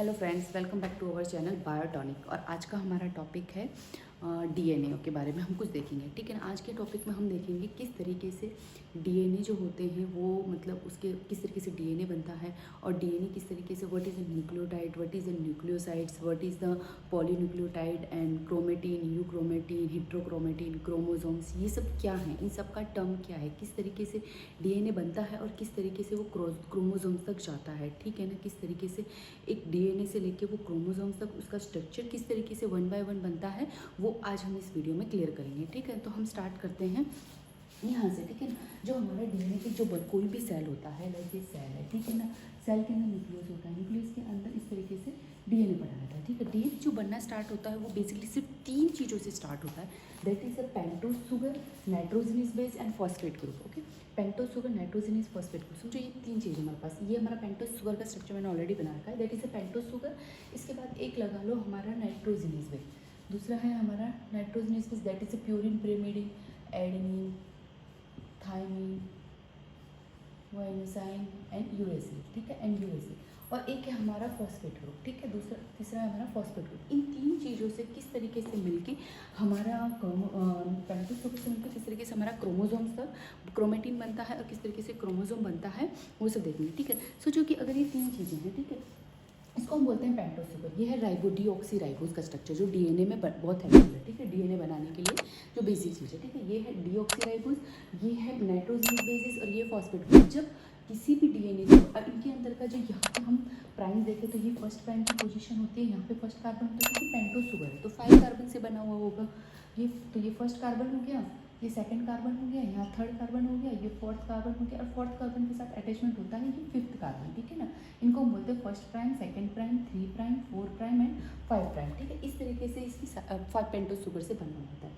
Hello friends, welcome back to our channel Biotonic. और आज का हमारा टॉपिक है डीएनए के बारे में हम कुछ देखेंगे। ठीक है ना। आज के टॉपिक में हम देखेंगे किस तरीके से डीएनए जो होते हैं वो मतलब उसके किस तरीके से डीएनए बनता है और डीएनए किस तरीके से what is a nucleotide, what is a nucleosides, what is the polynucleotide and chromatin, euchromatin, heterochromatin, chromosomes, ये सब क्या है, इन सब का टर्म क्या है, किस तरीके से डीएनए बनता है और किस तरीके से वो क्रोमोसोम्स तक जाता है। ठीक है ना। किस तरीके से एक डीएनए से लेके वो क्रोमोसोम्स तक उसका स्ट्रक्चर किस तरीके से 1 बाय 1 बनता है, वो आज हम इस वीडियो में क्लियर करेंगे। ठीक है। तो हम स्टार्ट करते हैं यहाँ से। ठीक है ना। जो हमारा डीएनए के जो कोई भी सेल होता है, लाइक ये सेल है, ठीक है ना। सेल के अंदर न्यूक्लियस होता है, न्यूक्लियस के अंदर इस तरीके से डीएनए बना रहता है। ठीक है। डीएनए जो बनना स्टार्ट होता है वो बेसिकली सिर्फ 3 चीज़ों से स्टार्ट होता है। That is a pentose sugar, nitrogenous base and phosphate group. Okay. Pentose sugar, nitrogenous, phosphate group, समझो ये 3 चीज़ हमारे पास। ये हमारा पेंटोज शुगर का स्ट्रक्चर मैंने ऑलरेडी बना रखा है, that is a pentose sugar. इसके बाद एक लगा लो हमारा नाइट्रोजनस बेस, दूसरा है हमारा nitrogenous base, that is a purine, pyrimidine, adenine, thymine, inosine and uracil. ठीक है। And uracil. और एक है हमारा फॉस्फेट ग्रुप। ठीक है। तीसरा है हमारा फॉस्फेट ग्रुप। इन 3 चीज़ों से किस तरीके से मिलके हमारा पेंटोज शुगर से मिलकर किस तरीके से हमारा क्रोमोसोम्स तक क्रोमेटिन बनता है और किस तरीके से क्रोमोसोम बनता है वो सब देखेंगे। ठीक है। सोचो कि अगर ये 3 चीज़ें हैं, ठीक है, इसको हम बोलते हैं पेंटोज शुगर। ये है डीऑक्सीराइबोज का स्ट्रक्चर जो डीएनए में बहुत हेल्पफुल है। ठीक है। डीएनए बनाने के लिए जो बेसिक चीज़ है। ठीक है। ये है डीऑक्सीराइबोज, ये है नाइट्रोजनस बेसिस और ये फॉस्फेट ग्रुप। जब किसी भी डीएनए को अब इनके अंदर का जो यहाँ पे हम प्राइम देखें तो ये फर्स्ट प्राइम की पोजीशन होती है, यहाँ पे फर्स्ट कार्बन होता है क्योंकि पेंटोज शुगर है तो 5 कार्बन से बना हुआ होगा। ये फर्स्ट कार्बन हो गया, ये सेकंड कार्बन हो गया, यहाँ थर्ड कार्बन हो गया, ये फोर्थ कार्बन हो गया और फोर्थ कार्बन के साथ अटैचमेंट होता है ये फिफ्थ कार्बन। ठीक है ना। इनको हम बोलते हैं first prime, second prime, 3 prime, 4 prime and 5 prime. ठीक है। इस तरीके से इसकी 5 पेंटोज शुगर से बना होता है।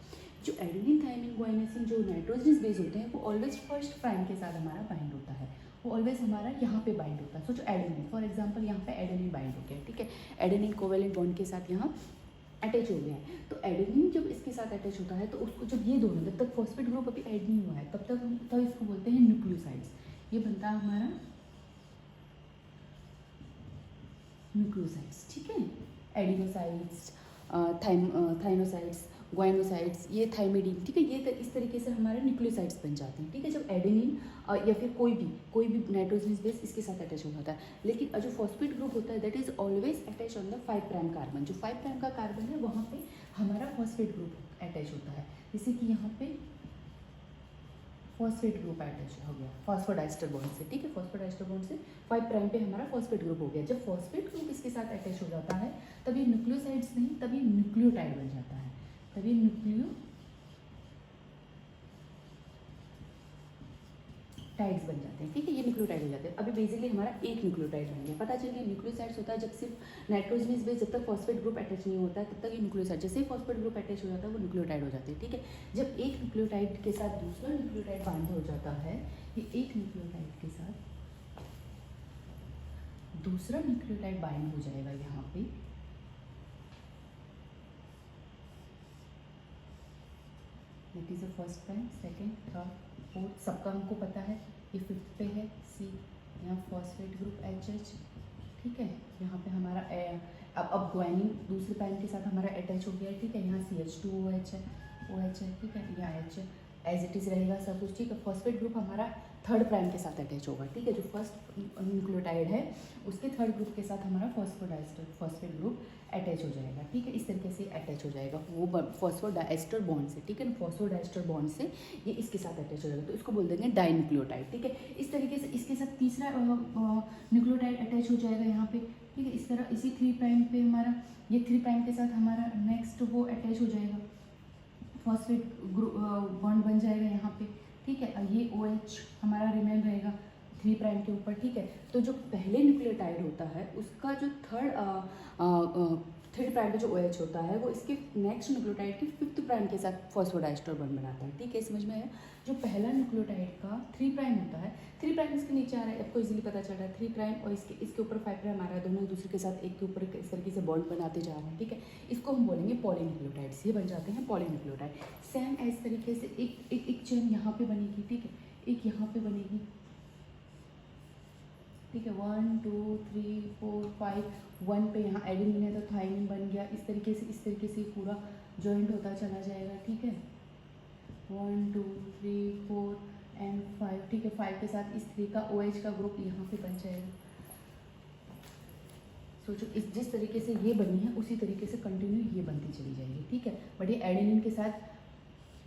जो एडेनिन, थाइमिन, गुआनिसिन जो नाइट्रोजनस बेस होते हैं वो ऑलवेज फर्स्ट प्राइम के साथ हमारा बाइंड होता है, वो ऑलवेज हमारा यहाँ पे बाइंड होता है। सोचो एडेनिन, फॉर एग्जांपल यहाँ पे एडेनिन बाइंड हो गया। ठीक है। एडेनिन कोवेलेंट बॉन्ड के साथ यहाँ अटैच हो गया है। तो एडेनिन जब इसके साथ अटैच होता है तो उसको जब ये दोनों जब तक फॉस्फेट ग्रुप अभी ऐड नहीं हुआ है तब तक हम तब इसको बोलते हैं न्यूक्लियोसाइड्स। ये बनता है हमारा न्यूक्लियोसाइड्स। ठीक है। एडिनोसाइड्स, थाइनोसाइड्स, ग्वाइनोसाइड्स, ये थाइमिडीन। ठीक है। ये इस तरीके से हमारे न्यूक्लियोसाइड्स बन जाते हैं। ठीक है। जब एडेनिन या फिर कोई भी नाइट्रोजनस बेस इसके साथ अटैच हो जाता है। लेकिन जो फॉस्फेट ग्रुप होता है that is always attach on the 5 prime carbon. जो 5 प्राइम का कार्बन है वहाँ पे हमारा फॉस्फेट ग्रुप अटैच होता है, जैसे कि यहाँ पे फॉस्फेट ग्रुप अटैच हो गया फॉस्फोडाइस्टर बॉन्ड से। ठीक है। फॉस्फोडाइस्टर बॉन्ड से 5 प्राइम पे हमारा फॉस्फेट ग्रुप हो गया। जब फॉस्फेट ग्रुप इसके साथ अटैच हो जाता है तब ये न्यूक्लियोसाइड्स नहीं, तब ये न्यूक्लियोटाइड बन जाता है, तब ये न्यूक्लियोटाइड्स बन जाते हैं। ठीक है। ये न्यूक्लियोटाइड हो जाते हैं। अभी बेसिकली हमारा एक न्यूक्लियोटाइड बन गया। पता चल गया न्यूक्लियोसाइड्स होता है जब सिर्फ नाइट्रोजनस बेस, जब तक फॉस्फेट ग्रुप अटैच नहीं होता है तब तक ये न्यूक्लियोसाइड, जैसे ही फॉस्फेट ग्रुप अटैच हो जाता है वो न्यूक्लियोटाइड हो जाते हैं। ठीक है। जब एक न्यूक्लियोटाइड के साथ दूसरा न्यूक्लियोटाइड बांध हो जाता है, ये एक न्यूक्लियोटाइड के साथ दूसरा न्यूक्लियोटाइड बाइंड हो जाएगा यहाँ पे, that is a first prime, second, third, fourth, सबका हमको पता है। ये फिफ्थ पे है सी, यहाँ फॉस्फेट ग्रुप HH। ठीक है। यहाँ पे हमारा अब ग्वानिन दूसरे प्राइम के साथ हमारा अटैच हो गया है। ठीक है। यहाँ CH2OH है, OH है। ठीक है। यहाँ H एज इट इज़ रहेगा सब कुछ। ठीक है। फॉस्फेट ग्रुप हमारा थर्ड प्राइम के साथ अटैच होगा। ठीक है। जो फर्स्ट न्यूक्लियोटाइड है उसके थर्ड ग्रुप के साथ हमारा फॉस्फेट ग्रुप अटैच हो जाएगा। ठीक है। इस तरीके से अटैच हो जाएगा वो फॉस्फोडाइस्टर बॉन्ड से। ठीक है ना। फॉस्फोडाइस्टर बॉन्ड से ये इसके साथ अटैच हो जाएगा तो इसको बोल देंगे डाइन्यूक्लियोटाइड। ठीक है। इस तरीके से इसके साथ तीसरा न्यूक्लियोटाइड अटैच हो जाएगा यहाँ पे। ठीक है। इस तरह इसी 3 प्राइम पे हमारा ये 3 प्राइम के साथ हमारा नेक्स्ट वो अटैच हो जाएगा, फॉस्फेट ग्रुप बॉन्ड बन जाएगा यहाँ पे। ठीक है। ये OH हमारा रिमेन रहेगा 3 प्राइम के ऊपर। ठीक है। तो जो पहले न्यूक्लियोटाइड होता है उसका जो थर्ड प्राइम पे जो OH होता है वो इसके नेक्स्ट न्यूक्लियोटाइड के 5th प्राइम के साथ फॉस्फोडाइस्टर बॉन्ड बनाता है। ठीक है। समझ में आया। जो पहला न्यूक्लियोटाइड का 3 प्राइम होता है, 3 प्राइम इसके नीचे आ रहा है, आपको इजीली पता चल रहा है 3 प्राइम और इसके ऊपर 5 प्राइम आ रहा है, दोनों एक दूसरे के साथ एक के ऊपर इस तरीके से बॉन्ड बनाते जा रहे हैं। ठीक है। इसको हम बोलेंगे पॉलीन्यूक्लियोटाइड्स। ये बन जाते हैं पॉलीन्यूक्लियोटाइड। सेम इस तरीके से एक चेन यहाँ पे बनेगी। ठीक है। एक यहाँ पे बनेगी, ठीक है, 1 2 3 4 5, 1 पे यहाँ एडेनिन है तो थाइमिन बन गया। इस तरीके से पूरा जॉइंट होता चला जाएगा। ठीक है, 1 2 3 4 एंड 5। ठीक है, 5 के साथ इस 3 का OH का ग्रुप यहाँ पे बन जाएगा। सोचो इस जिस तरीके से ये बनी है उसी तरीके से कंटिन्यू ये बनती चली जाएगी। ठीक है, बट ये एडेनिन के साथ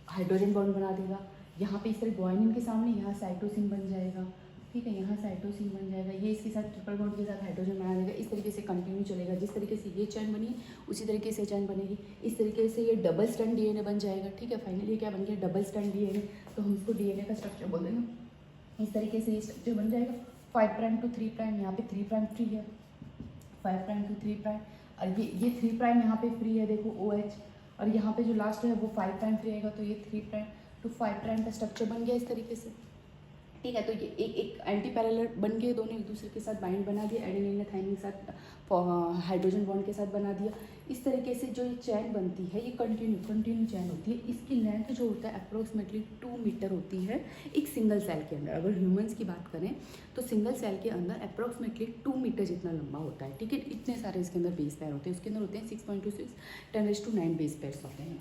हाइड्रोजन बॉन्ड बना देगा। यहाँ पे इस तरह ग्वानिन के सामने यहाँ साइटोसिन बन जाएगा। ठीक है, यहाँ साइटोसिन बन जाएगा, ये इसके साथ ट्रिपल बॉन्ड के साथ हाइड्रोजन बना देगा। इस तरीके से कंटिन्यू चलेगा। जिस तरीके से ये चैन बनी उसी तरीके से चैन बनेगी। इस तरीके से ये डबल स्ट्रैंड DNA बन जाएगा। ठीक है, फाइनली ये क्या बन गया, डबल स्ट्रैंड DNA। तो हम इसको DNA का स्ट्रक्चर बोल देंगे। इस तरीके से ये स्ट्रक्चर बन जाएगा। 5 प्राइम टू 3 प्राइम, यहाँ पे 3 प्राइम फ्री है, 5 प्राइम टू 3 प्राइम, और ये 3 प्राइम यहाँ पे फ्री है, देखो OH। और यहाँ पे जो लास्ट है वो 5 प्राइम फ्री आएगा, तो ये 3 प्राइम टू 5 प्राइम का स्ट्रक्चर बन गया इस तरीके से। ठीक है, तो ये एक एंटी पैरेलल बन गए, दोनों एक दूसरे के साथ बाइंड बना दिया। एडेनिन ने थाइमिन के साथ हाइड्रोजन बॉन्ड के साथ बना दिया। इस तरीके से जो ये चैन बनती है ये कंटिन्यू चैन होती है। इसकी लेंथ जो होता है अप्रोक्सीमेटली 2 मीटर होती है एक सिंगल सेल के अंदर। अगर ह्यूमंस की बात करें तो सिंगल सेल के अंदर अप्रोक्सीमेटली 2 मीटर जितना लंबा होता है। ठीक है, इतने सारे इसके अंदर बेस पेयर होते हैं। उसके अंदर होते हैं 6.26 10⁻⁹ बेस पेयर्स होते हैं।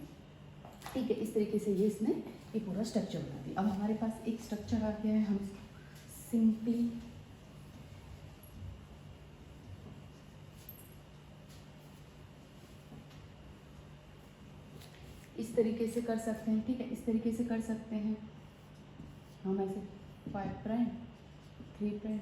ठीक है, इस तरीके से ये इसने ये पूरा स्ट्रक्चर बना दिया। अब हमारे पास एक स्ट्रक्चर आ गया है, हम सिंपली इस तरीके से कर सकते हैं। ठीक है, इस तरीके से कर सकते हैं हम ऐसे 5 prime 3 prime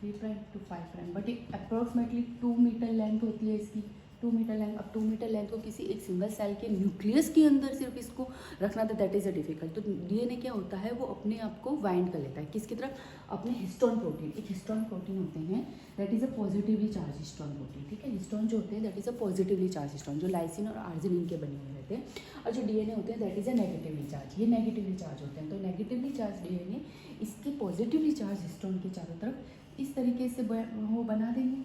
3 prime to 5 prime, but ये अप्रोक्सीमेटली 2 मीटर लेंथ होती है इसकी, 2 मीटर लेंथ। अब 2 मीटर लेंथ को किसी एक सिंगल सेल के न्यूक्लियस के अंदर सिर्फ इसको रखना था, दैट इज़ अ डिफिकल्ट। तो DNA क्या होता है, वो अपने आप को बाइंड कर लेता है किसकी तरफ, अपने हिस्टोन प्रोटीन। एक हिस्टोन प्रोटीन होते हैं that is a positively charge histone protein. ठीक है, हिस्टोन जो होते हैं that is a positively charge histone, जो लाइसिन और आर्जिनिन के बने हुए रहते हैं। और जो DNA होते हैं that is a negatively charge, ये नेगेटिवली चार्ज होते हैं। तो नेगेटिवली चार्ज DNA इसके पॉजिटिवली चार्ज हिस्टोन के चारों तरफ इस तरीके से वो बना देंगे,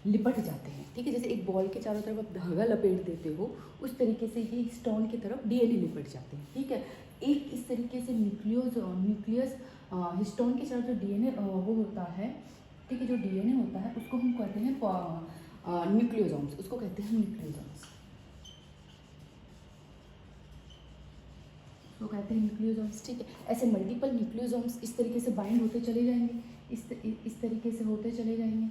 लिपट जाते हैं। ठीक है, जैसे एक बॉल के चारों तरफ आप धागा लपेट देते हो उस तरीके से ये स्टोन की तरफ DNA लिपट जाते हैं। ठीक है, एक इस तरीके से न्यूक्लियस हिस्टोन के चारों तरफ DNA वो होता है। ठीक है, जो DNA होता है उसको हम कहते हैं न्यूक्लियोसोम्स, उसको कहते हैं न्यूक्लियोसोम्स, उसको कहते हैं न्यूक्लियोसोम्स। ठीक है, ऐसे मल्टीपल न्यूक्लियोसोम्स इस तरीके से बाइंड होते चले जाएंगे, इस तरीके से होते चले जाएंगे।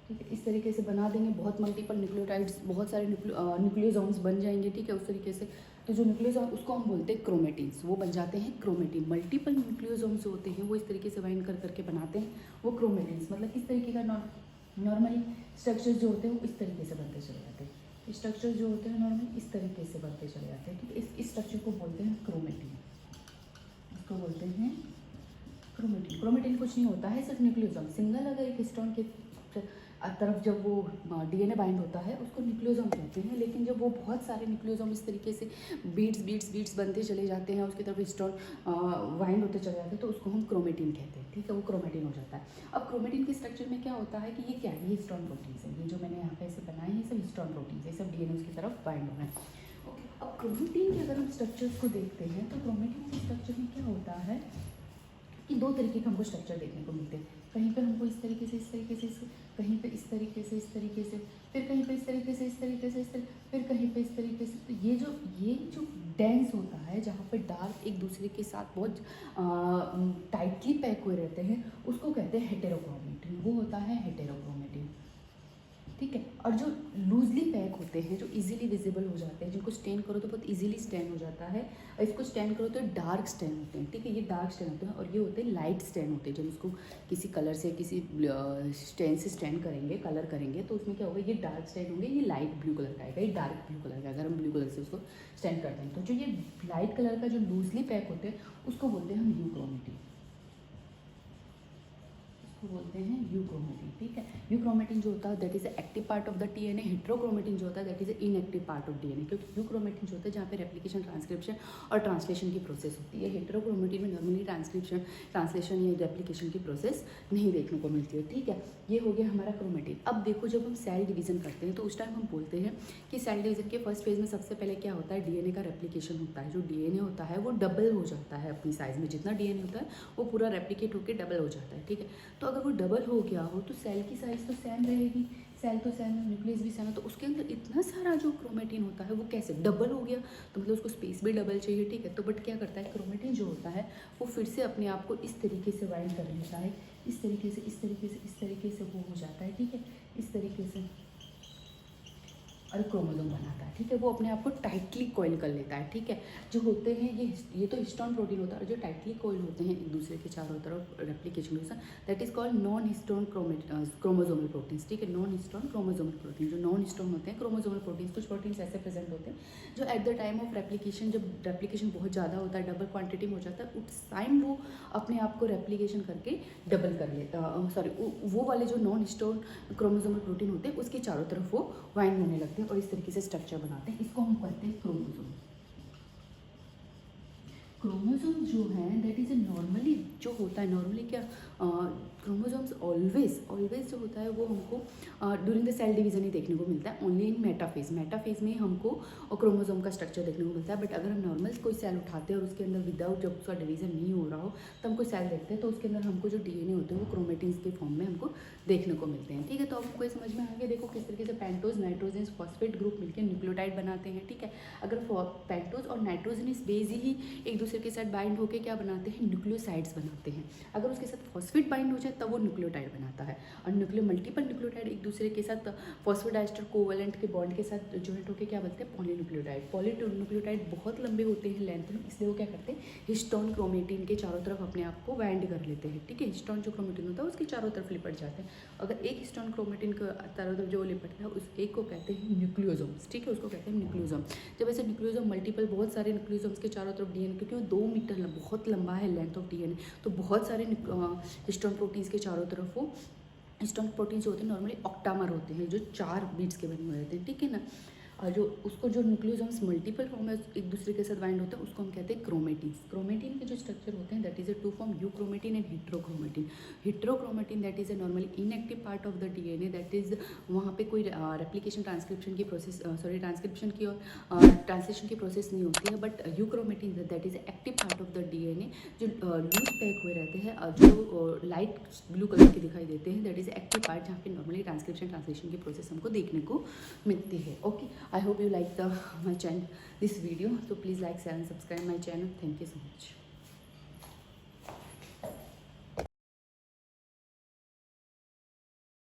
ठीक है, इस तरीके से बना देंगे, बहुत मल्टीपल न्यूक्लियोटाइड्स, बहुत सारे न्यूक्लियोसोम्स बन जाएंगे। ठीक है, उस तरीके से तो जो न्यूक्लियोसोम उसको हम बोलते हैं क्रोमेटिन्स, वो बन जाते हैं क्रोमेटिन। मल्टीपल न्यूक्लियोसोम्स जो होते हैं वो इस तरीके से बाइंड कर करके बनाते हैं वो क्रोमेटिन्स। मतलब इस तरीके का नॉर्मली स्ट्रक्चर्स जो होते हैं वो इस तरीके से बनते चले जाते हैं। स्ट्रक्चर्स जो होते हैं नॉर्मली इस तरीके से बनते चले जाते हैं। ठीक है, इस स्ट्रक्चर को बोलते हैं क्रोमेटिन, इसको बोलते हैं क्रोमेटिन। क्रोमेटिन कुछ नहीं होता है, सिर्फ न्यूक्लियोसोम। सिंगल अगर एक हिस्टोन के तरफ जब वो DNA बाइंड होता है उसको न्यूक्लियोसोम कहते हैं, लेकिन जब वो बहुत सारे न्यूक्लियोसोम इस तरीके से बीट्स बनते चले जाते हैं, उसकी तरफ हिस्टोन बाइंड होते चले जाते हैं, तो उसको हम क्रोमेटिन कहते हैं। ठीक है, वो क्रोमेटिन हो जाता है। अब क्रोमेटिन के स्ट्रक्चर में क्या होता है कि ये क्या है, ये हिस्टोन प्रोटीन्स है। ये जो मैंने यहाँ पे ऐसे बनाए हैं सब हिस्टोन प्रोटीन्स है, सब DNA उसकी तरफ बाइंड होना है। ओके, अब क्रोमेटिन के अगर हम स्ट्रक्चर्स को देखते हैं तो क्रोमेटिन के स्ट्रक्चर में क्या होता है कि 2 तरीके का हमको स्ट्रक्चर देखने को मिलते हैं। कहीं पे हमको इस तरीके से कहीं पे इस तरीके से फिर कहीं पे इस तरीके से फिर कहीं पे इस तरीके से। तो ये जो डेंस होता है जहाँ पे डार्क एक दूसरे के साथ बहुत टाइटली पैक हुए रहते हैं उसको कहते हैं हेटेरोक्रोमेटिन, वो होता है हेटेरोक्रोमेटिन। ठीक है, और जो लूजली पैक होते हैं, जो इजीली विजिबल हो जाते हैं, जिनको स्टेन करो तो बहुत इजीली स्टेन हो जाता है, और इसको स्टेन करो तो डार्क स्टेन होते हैं। ठीक है, ये डार्क स्टेन होते हैं, और ये होते हैं लाइट स्टेन होते हैं। जब इसको किसी कलर से किसी स्टेन से स्टेन करेंगे, कलर करेंगे, तो उसमें क्या होगा, ये डार्क स्टेन होंगे, ये लाइट ब्लू कलर का आएगा, ये डार्क ब्लू कलर का। अगर हम ब्लू कलर से उसको स्टेन करते हैं तो जो ये लाइट कलर का जो लूजली पैक होते हैं उसको बोलते हैं हम यूक्रोमेटिन, उसको बोलते बोलते हैं यूक्रोमेटिन, ठीक है। यूक्रोमेटिन जो होता है that is active part of the DNA, heterochromatin जो होता है that is inactive part of DNA, क्योंकि यूक्रोमेटिन जो होता है जहाँ पे रेप्लिकेशन, ट्रांसक्रिप्शन और ट्रांसलेशन की प्रोसेस होती है। हेट्रोक्रोमेटिन में नॉर्मली ट्रांसलेशन या रेप्लिकेशन की प्रोसेस नहीं देखने को मिलती है, ठीक है। ये हो गया हमारा क्रोमेटिन। अब देखो जब हम सेल डिवीजन करते हैं तो उस टाइम हम बोलते हैं कि सेल डिवीजन के फर्स्ट फेज में सबसे पहले क्या होता है, डीएनए का रेप्लिकेशन होता है। जो डीएनए होता है वो डबल हो जाता है अपनी साइज में, जितना डीएनए होता है वो पूरा रेप्लिकेट होकर डबल हो जाता है, ठीक है। तो अगर वो डबल हो गया हो तो सेल की साइज तो सेम रहेगी, सेल तो सेम है, न्यूक्लियस भी सेम है, तो उसके अंदर इतना सारा जो क्रोमेटिन होता है वो कैसे डबल हो गया, तो मतलब उसको स्पेस भी डबल चाहिए, ठीक है। तो बट क्या करता है, क्रोमेटिन जो होता है वो फिर से अपने आप को इस तरीके से वाइंड कर लेता है, इस तरीके से इस तरीके से इस तरीके से वो हो जाता है, ठीक है, इस तरीके से, और क्रोमोसोम बनाता है, ठीक है। वो अपने आप को टाइटली कॉइल कर लेता है, ठीक है। जो होते हैं ये तो हिस्टोन प्रोटीन होता है, और जो टाइटली कॉइल होते हैं एक दूसरे के चारों तरफ रेप्लिकेशन के साथ, that is called non histone chromosomal proteins, ठीक है। नॉन हिस्टोन क्रोमोसोमल प्रोटीन, जो नॉन हिस्टोन होते हैं क्रोमोसोमल प्रोटीन्स, कुछ प्रोटीन्स ऐसे प्रेजेंट होते हैं जो at the time of replication, जब रेप्लिकेशन बहुत ज़्यादा होता है, डबल क्वान्टिटी में हो जाता है, उस टाइम वो अपने आप को रेप्लिकेशन करके डबल कर लेता, सॉरी वो वाले जो नॉन हिस्टोन क्रोमोसोमल प्रोटीन होते हैं उसके चारों तरफ वो वाइंड होने लगते हैं और इस तरीके से स्ट्रक्चर बनाते हैं। इसको हम कहते हैं क्रोमोसोम। क्रोमोसोम जो है दैट इज ए नॉर्मली जो होता है, नॉर्मली क्या क्रोमोसोम्स ऑलवेज जो होता है वो हमको ड्यूरिंग द सेल डिवीजन ही देखने को मिलता है, ओनली इन मेटाफेज में हमको क्रोमोसोम का स्ट्रक्चर देखने को मिलता है। बट अगर हम नॉर्मल कोई सेल उठाते हैं और उसके अंदर विदाउट जब उसका डिवीजन नहीं हो रहा हो तो हम कोई सेल देखते हैं तो उसके अंदर हमको जो डीएनए होते हैं वो क्रोमेटिन्स के फॉर्म में हमको देखने को मिलते हैं, ठीक है। तो आपको ये समझ में आ गया, देखो किस तरीके से पेंटोज नाइट्रोजन फॉस्फेट ग्रुप मिलकर न्यूक्लियोटाइड बनाते हैं, ठीक है। अगर पेंटोज और नाइट्रोजनस बेस ही एक दूसरे के साथ बाइंड होकर क्या बनाते हैं, न्यूक्लियोसाइड्स बनाते हैं। अगर उसके साथ फॉस्फेट बाइंड हो जाए तब वो न्यूक्लियोटाइड बनाता है, और मल्टीपल न्यूक्लियोटाइड एक दूसरे के साथ फॉस्फोडाइस्टर कोवेलेंट के बॉन्ड के साथ ज्वाइंट होकर क्या बनते हैं, पॉलीन्यूक्लियोटाइड। पॉलीन्यूक्लियोटाइड बहुत लंबे होते हैं लेंथ में, इसलिए वो क्या करते हैं, हिस्टोन क्रोमेटिन के चारों तरफ अपने आप को बाइंड कर लेते हैं, ठीक है। हिस्टोन जो क्रोमेटिन होता है उसके चारों तरफ लिपट जाते हैं। अगर एक हिस्टोन क्रोमेटिन के चारों तरफ जो लिपटता है उस एक को कहते हैं न्यूक्लियोसोम्स, ठीक है, उसको कहते हैं न्यूक्लियोसोम। जब ऐसे न्यूक्लियोसोम मल्टीपल बहुत सारे न्यूक्लियोसोम्स के चारों तरफ डीएनए, क्योंकि वो 2 मीटर बहुत लंबा है लेंथ ऑफ डीएनए, तो बहुत सारे हिस्टोन प्रोटीन्स के चारों तरफ वो हिस्टोन प्रोटीन्स जो होते हैं नॉर्मली ऑक्टामर होते हैं, जो 4 बीट्स के बने हुए रहते हैं, ठीक है ना। और जो उसको जो न्यूक्लियोसोम्स मल्टीपल फॉर्म में एक दूसरे के साथ बाइंड होते हैं उसको हम कहते हैं क्रोमेटिन्स। क्रोमेटिन के जो स्ट्रक्चर होते हैं that is a 2 form, euchromatin and heterochromatin. Heterochromatin that is a normally inactive part of the DNA, that is वहाँ पे कोई रेप्लिकेशन ट्रांसक्रिप्शन की प्रोसेस, ट्रांसक्रिप्शन की और ट्रांसलेशन की प्रोसेस नहीं होती है। But euchromatin that is active part of the DNA, जो लूज पैक हुए रहते हैं और जो लाइट ब्लू कलर के दिखाई देते हैं, दैट इज एक्टिव पार्ट जहाँ पे नॉर्मली ट्रांसक्रिप्शन ट्रांसलेशन की प्रोसेस हमको देखने को मिलती है। Okay, I hope you like my channel, this video. So please like, share and subscribe my channel. Thank you so much.